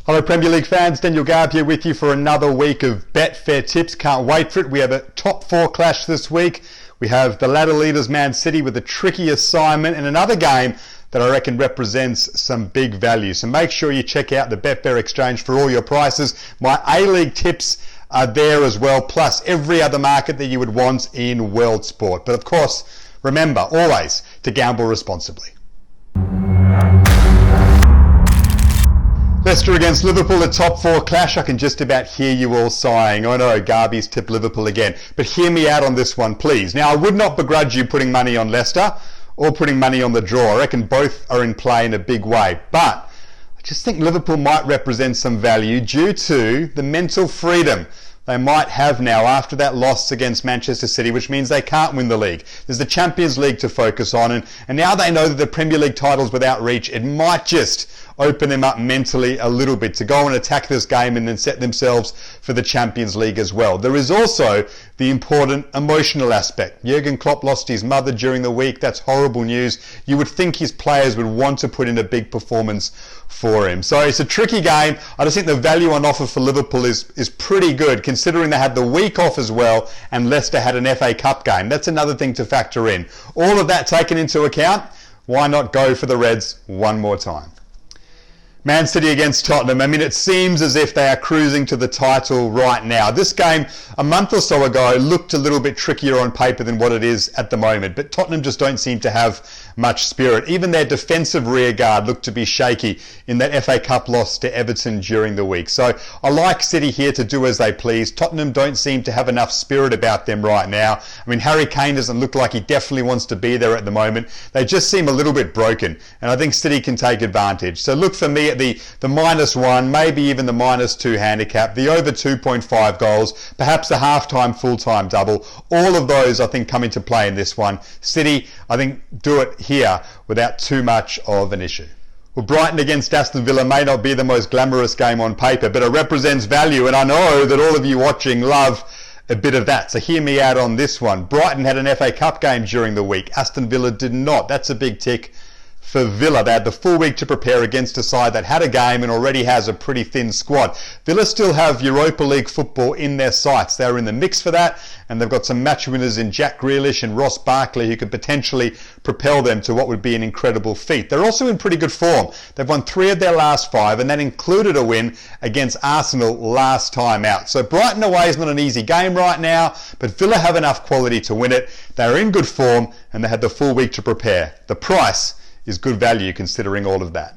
Hello Premier League fans, Daniel Garb here with you for another week of Betfair tips. Can't wait for it. We have a top four clash this week. We have the ladder leaders Man City with a tricky assignment and another game that I reckon represents some big value. So make sure you check out the Betfair exchange for all your prices. My A-League tips are there as well, plus every other market that you would want in world sport. But of course, remember always to gamble responsibly. Leicester against Liverpool, a top four clash. I can just about hear you all sighing. Oh no, Garby's tipped Liverpool again. But hear me out on this one, please. Now, I would not begrudge you putting money on Leicester or putting money on the draw. I reckon both are in play in a big way. But I just think Liverpool might represent some value due to the mental freedom they might have now after that loss against Manchester City, which means they can't win the league. There's the Champions League to focus on, and now they know that the Premier League title's without reach. It might just open them up mentally a little bit to go and attack this game and then set themselves for the Champions League as well. There is also the important emotional aspect. Jurgen Klopp lost his mother during the week. That's horrible news. You would think his players would want to put in a big performance for him. So it's a tricky game. I just think the value on offer for Liverpool is pretty good, considering they had the week off as well and Leicester had an FA Cup game. That's another thing to factor in. All of that taken into account, why not go for the Reds one more time? Man City against Tottenham. I mean, it seems as if they are cruising to the title right now. This game, a month or so ago, looked a little bit trickier on paper than what it is at the moment. But Tottenham just don't seem to have much spirit. Even their defensive rear guard looked to be shaky in that FA Cup loss to Everton during the week. So I like City here to do as they please. Tottenham don't seem to have enough spirit about them right now. I mean, Harry Kane doesn't look like he definitely wants to be there at the moment. They just seem a little bit broken. And I think City can take advantage. So look for me at the -1, maybe even the -2 handicap, the over 2.5 goals, perhaps a half-time, full-time double. All of those, I think, come into play in this one. City, I think, do it here without too much of an issue. Well, Brighton against Aston Villa may not be the most glamorous game on paper, but it represents value, and I know that all of you watching love a bit of that. So hear me out on this one. Brighton had an FA Cup game during the week. Aston Villa did not. That's a big tick for Villa. They had the full week to prepare against a side that had a game and already has a pretty thin squad. Villa still have Europa League football in their sights. They're in the mix for that, and they've got some match winners in Jack Grealish and Ross Barkley who could potentially propel them to what would be an incredible feat. They're also in pretty good form. They've won 3 of their last 5, and that included a win against Arsenal last time out. So Brighton away is not an easy game right now, but Villa have enough quality to win it. They're in good form, and they had the full week to prepare. The price is good value considering all of that.